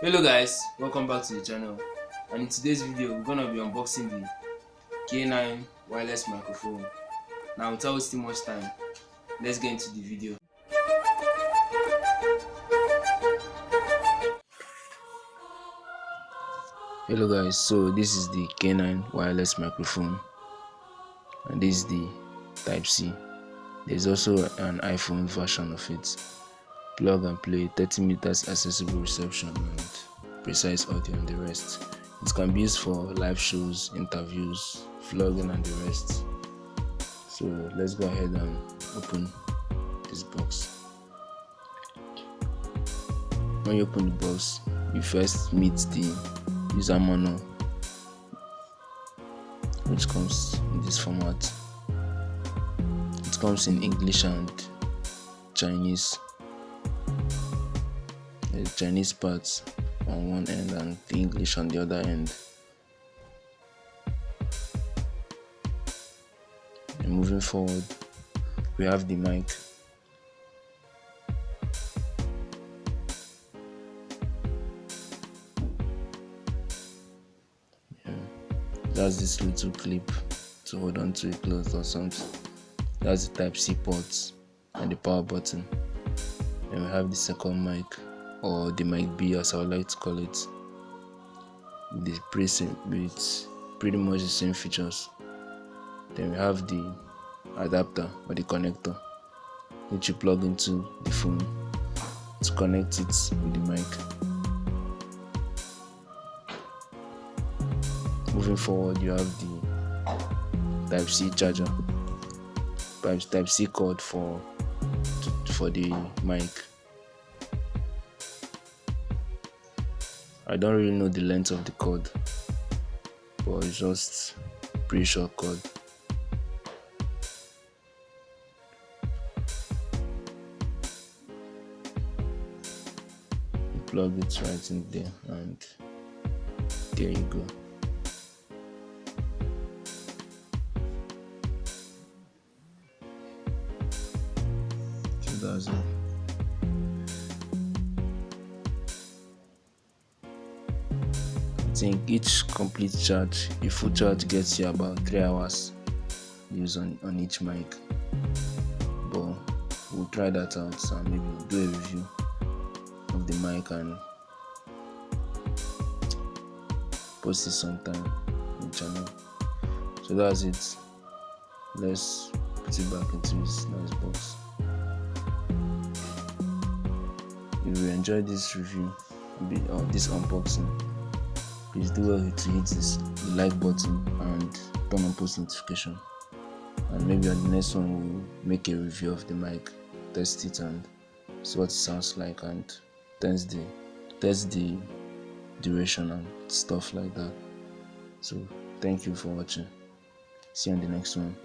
Hello guys, welcome back to the channel, and in today's video we're gonna be unboxing the K9 wireless microphone. Now without wasting much time, let's get into the video. Hello guys, so this is the K9 wireless microphone and this is the Type-C. There's also an iPhone version of it. Plug and play, 30 meters accessible reception and precise audio and the rest. It can be used for live shows, interviews, vlogging and the rest. So let's go ahead and open this box. When you open the box, you first meet the user manual, which comes in this format. It comes in English and Chinese. The Chinese parts on one end and the English on the other end. And moving forward, we have the mic. That's this little clip to hold on to a cloth or something. That's the Type-C ports and the power button. Then we have the second mic, or the mic B as I would like to call it. With pretty much the same features. Then we have the adapter or the connector, which you plug into the phone to connect it with the mic. Moving forward, you have the Type-C charger, Type-C cord for the mic. I don't really know the length of the cord, but it's just a pretty short cord. You plug it right in there, and there you go. So that's it. I think each complete charge, a full charge, gets you about 3 hours use on each mic. But we'll try that out and maybe do a review of the mic and post it sometime on the channel. So that's it. Let's put it back into this nice box. If you enjoyed this review or this unboxing, please do well to hit the like button and turn on post notification. And maybe on the next one we'll make a review of the mic, test it and see what it sounds like, and test the duration and stuff like that. So thank you for watching. See you on the next one.